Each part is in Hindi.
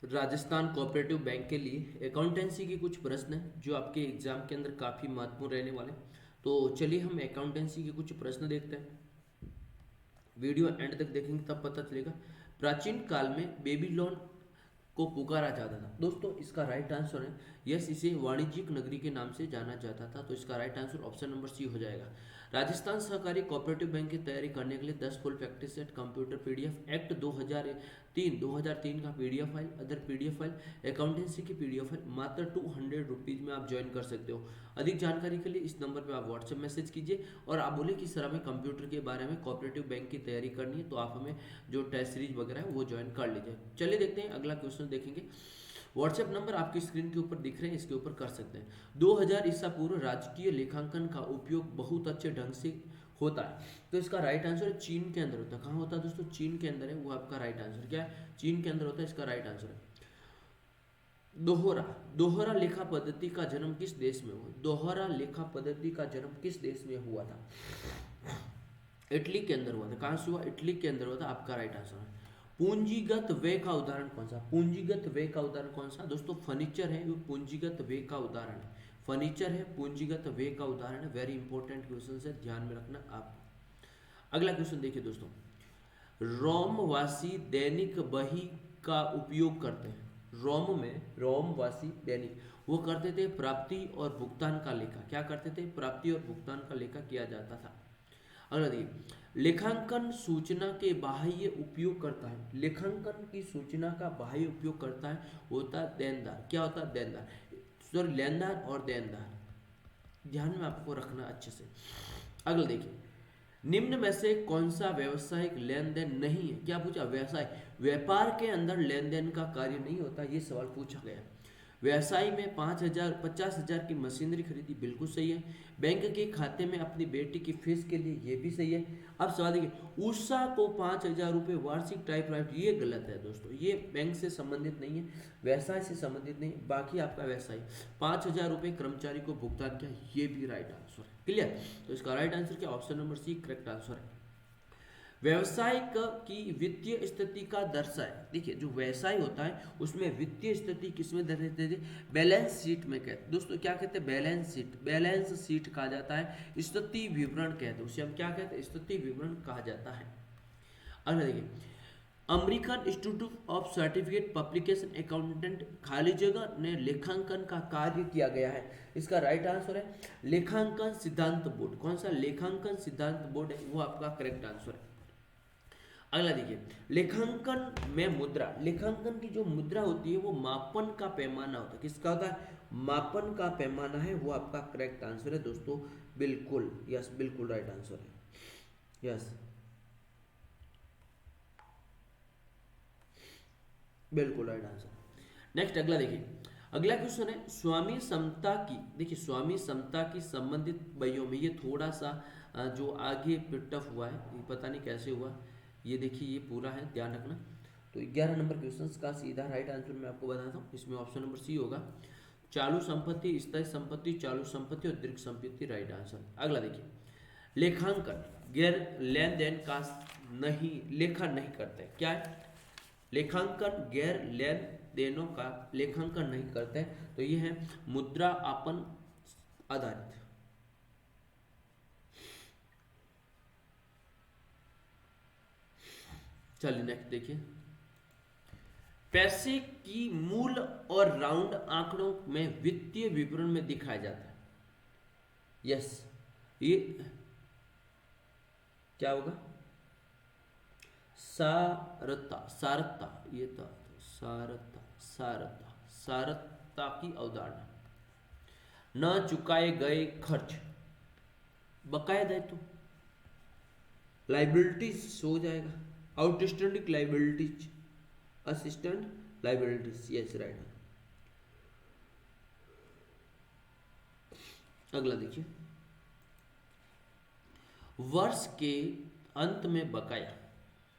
राजस्थान कोऑपरेटिव बैंक के लिए अकाउंटेंसी के कुछ प्रश्न हैं जो आपके एग्जाम के अंदर काफ़ी महत्वपूर्ण रहने वाले हैं। तो चलिए हम अकाउंटेंसी के कुछ प्रश्न देखते हैं। वीडियो एंड तक देखेंगे तब पता चलेगा। प्राचीन काल में बेबीलोन को पुकारा जाता था। दोस्तों इसका राइट आंसर है यस, इसे वाणिज्यिक नगरी के नाम से जाना जाता था। तो इसका right answer option number C हो जाएगा। राजस्थान सहकारी कोऑपरेटिव बैंक की तैयारी करने के लिए 10 full practice set computer PDF act 2003 का PDF file, other PDF file, accountancy की पीडीएफ फाइल मात्र 200 रुपीज में आप ज्वाइन कर सकते हो। अधिक जानकारी के लिए इस नंबर पर आप व्हाट्सएप मैसेज कीजिए और आप बोले कि सर हमें कंप्यूटर के बारे में कोऑपरेटिव बैंक की तैयारी करनी है, तो आप हमें जो टेस्ट सीरीज वगैरह है वो ज्वाइन कर लीजिए। चलिए देखते हैं अगला क्वेश्चन देखेंगे। व्हाट्सएप नंबर आपकी स्क्रीन के ऊपर दिख रहे हैं, इसके ऊपर कर सकते हैं। 2000 ईसा पूर्व राजकीय लेखांकन का उपयोग बहुत अच्छे ढंग से होता है। तो इसका राइट आंसर है चीन के अंदर होता है। कहाँ होता है दोस्तों? चीन के अंदर है, वो आपका राइट आंसर क्या है? चीन के अंदर होता है, इसका राइट आंसर है। दोहरा दोहरा लेखा पद्धति का जन्म किस देश में हुआ? दोहरा लेखा पद्धति का जन्म किस देश में हुआ था? इटली के अंदर हुआ था। कहाँ से हुआ? इटली के अंदर हुआ था, आपका राइट आंसर है। पूंजीगत व्यय का उदाहरण कौन सा? पूंजीगत व्यय का उदाहरण कौन सा? दोस्तों फर्नीचर है, वो पूंजीगत व्यय का उदाहरण है। फर्नीचर है, पूंजीगत व्यय का उदाहरण है। वेरी इंपॉर्टेंट क्वेश्चन है, ध्यान में रखना आप। अगला क्वेश्चन देखिए दोस्तों। रोमवासी दैनिक बही का उपयोग करते हैं। रोम में रोमवासी दैनिक वो करते थे प्राप्ति और भुगतान का लेखा। क्या करते थे? प्राप्ति और भुगतान का लेखा किया जाता था। अगला देखिए, लेखांकन सूचना के बाह्य उपयोग करता है। लेखांकन की सूचना का बाह्य उपयोग करता है होता है देनदार। क्या होता है? देनदार, सॉरी लेनदार और देनदार, ध्यान में आपको रखना अच्छे से। अगला देखिए, निम्न में से कौन सा व्यवसायिक लेन देन नहीं है? क्या पूछा? व्यवसाय, व्यापार के अंदर लेन देन का कार्य नहीं होता, ये सवाल पूछा गया। व्यवसाय में 50,000 की मशीनरी खरीदी, बिल्कुल सही है। बैंक के खाते में अपनी बेटी की फीस के लिए, ये भी सही है। अब सवाल देखिए, उषा को 5,000 रुपये वार्षिक टाइपराइटर, ये गलत है दोस्तों, ये बैंक से संबंधित नहीं है, व्यवसाय से संबंधित नहीं। बाकी आपका व्यवसाय 5,000 रुपये कर्मचारी को भुगतान किया, ये भी राइट आंसर है। क्लियर? तो इसका राइट आंसर क्या? Option number C correct answer है। व्यवसाय की वित्तीय स्थिति का दर्शाए। देखिए जो व्यवसाय होता है उसमें वित्तीय स्थिति किसमें दर्शाते थे? बैलेंस शीट में कहते हैं दोस्तों। क्या कहते हैं? Balance sheet. बैलेंस शीट कहा जाता है, स्थिति विवरण कहते हैं उसे, हम क्या कहते हैं? स्थिति विवरण कहा जाता है। अगला देखिए, American institute of certificate publication accountant खाली जगह ने लेखांकन का कार्य किया गया है। इसका राइट आंसर है लेखांकन सिद्धांत बोर्ड। कौन सा? लेखांकन सिद्धांत बोर्ड है, वो आपका करेक्ट आंसर है। अगला देखिए, लेखांकन में मुद्रा। लेखांकन की जो मुद्रा होती है वो मापन का पैमाना होता है। किसका होता है? मापन का पैमाना है, वो आपका करेक्ट आंसर है दोस्तों। बिल्कुल यस, बिल्कुल राइट आंसर है, यस बिल्कुल राइट आंसर। नेक्स्ट अगला देखिए, अगला क्वेश्चन है स्वामी समता की। देखिए स्वामी समता की संबंधित बहियों में, ये थोड़ा सा जो आगे टफ हुआ है, ये पता नहीं कैसे हुआ। ये देखिए ये पूरा है, ध्यान रखना। तो 11 नंबर क्वेश्चन का सीधा राइट आंसर मैं आपको बताता हूँ। इसमें ऑप्शन नंबर सी होगा। चालू संपत्ति, स्थायी संपत्ति, चालू संपत्ति और दीर्घ संपत्ति राइट आंसर। अगला देखिए, लेखांकन गैर लेन देन का नहीं, लेखा नहीं करते। क्या है? लेखांकन गैर लेन देनों का लेखांकन नहीं करते, तो ये है मुद्रा आपन आधारित। चलिए नेक्स्ट देखिए, पैसे की मूल और राउंड आंकड़ों में वित्तीय विवरण में दिखाया जाता है। यस, ये क्या होगा? सारता, सारता, ये था सारता, सारता, सारता की अवधारणा। न चुकाए गए खर्च, बकाया दायित्व, लाइबिलिटीज हो जाएगा, outstanding liabilities, assistant liabilities, yes right. अगला देखिए, वर्ष के अंत में बकाया,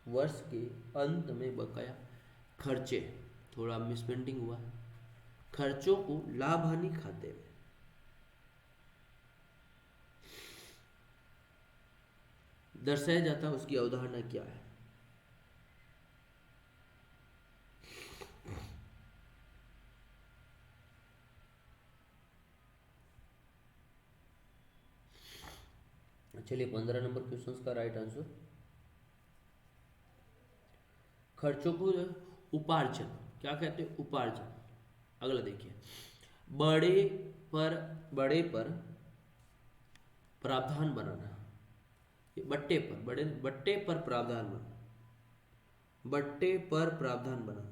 वर्ष के अंत में बकाया खर्चे, थोड़ा मिसप्रिंटिंग हुआ, खर्चों को लाभ हानि खाते में दर्शाया जाता है, उसकी अवधारणा क्या है? चलिए 15 नंबर क्वेश्चन का राइट आंसर, खर्चों को उपार्जन क्या कहते हैं, उपार्जन। अगला देखिए, बड़े पर प्रावधान बनाना, ये बट्टे पर, बट्टे पर प्रावधान बनाना, बट्टे पर प्रावधान बनाना।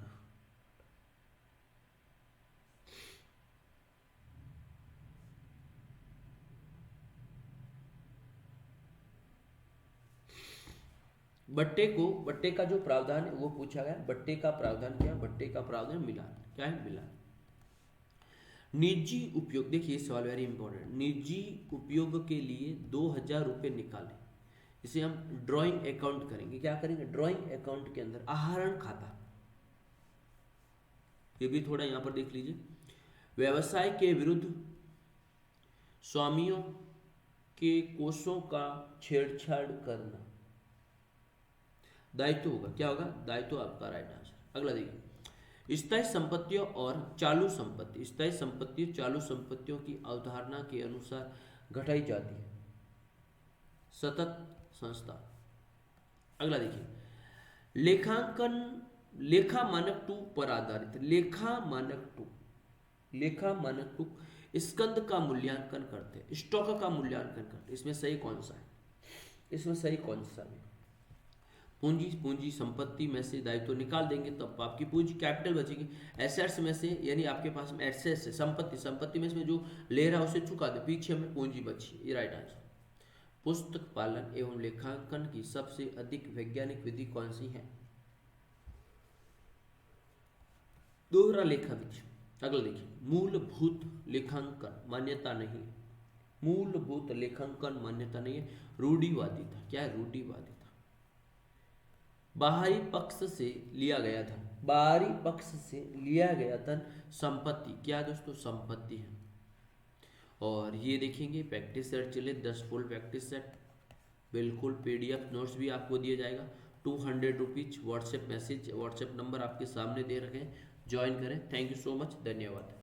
बट्टे का जो प्रावधान है वो पूछा गया। बट्टे का प्रावधान क्या, बट्टे का प्रावधान मिलान, क्या है, मिलान। निजी उपयोग, देखिए सवाल वेरी इंपॉर्टेंट, निजी उपयोग के लिए 2000 रुपये निकाले, इसे हम ड्राइंग अकाउंट करेंगे। क्या करेंगे, ड्राइंग अकाउंट के अंदर आहरण खाता, ये भी थोड़ा यहां पर देख लीजिए। व्यवसाय के विरुद्ध स्वामियों के कोषों का छेड़छाड़ करना, दायित्व होगा, क्या होगा, दायित्व आपका राइट आंसर। अगला देखिए, स्थायी संपत्तियों और चालू संपत्ति, स्थायी संपत्ति चालू संपत्तियों की अवधारणा के अनुसार घटाई जाती है, सतत संस्था। अगला देखिए, लेखांकन, लेखा मानक 2 पर आधारित, लेखा मानक 2 स्कंद का मूल्यांकन करते हैं, स्टॉक का मूल्यांकन करते हैं। इसमें सही कौन सा है, इसमें सही कौन सा है, पूंजी संपत्ति में से दायित्व निकाल देंगे तो आपकी पूंजी कैपिटल बचेगी। एसेट्स में से, यानी आपके पास में एसेट्स है, संपत्ति में से जो ले रहा है उसे चुका दे, पीछे में पूंजी बची, ये राइट आंसर। पुस्तक पालन एवं लेखांकन की सबसे अधिक वैज्ञानिक विधि कौन सी है, दोहरा लेखा विधि। अगला देखिए, मूलभूत लेखांकन मान्यता नहीं, मूलभूत लेखांकन मान्यता नहीं है, रूढ़िवादी था। क्या है, रूढ़िवादी था। बाहरी पक्ष से लिया गया धन, बाहरी पक्ष से लिया गया धन संपत्ति, क्या दोस्तों, संपत्ति है। और ये देखेंगे प्रैक्टिस सेट चले, 10 फुल प्रैक्टिस सेट, बिल्कुल पीडीएफ नोट्स भी आपको दिया जाएगा, 200 rupees. WhatsApp message, WhatsApp number आपके सामने दे रखे हैं, ज्वाइन करें। थैंक यू सो मच, धन्यवाद।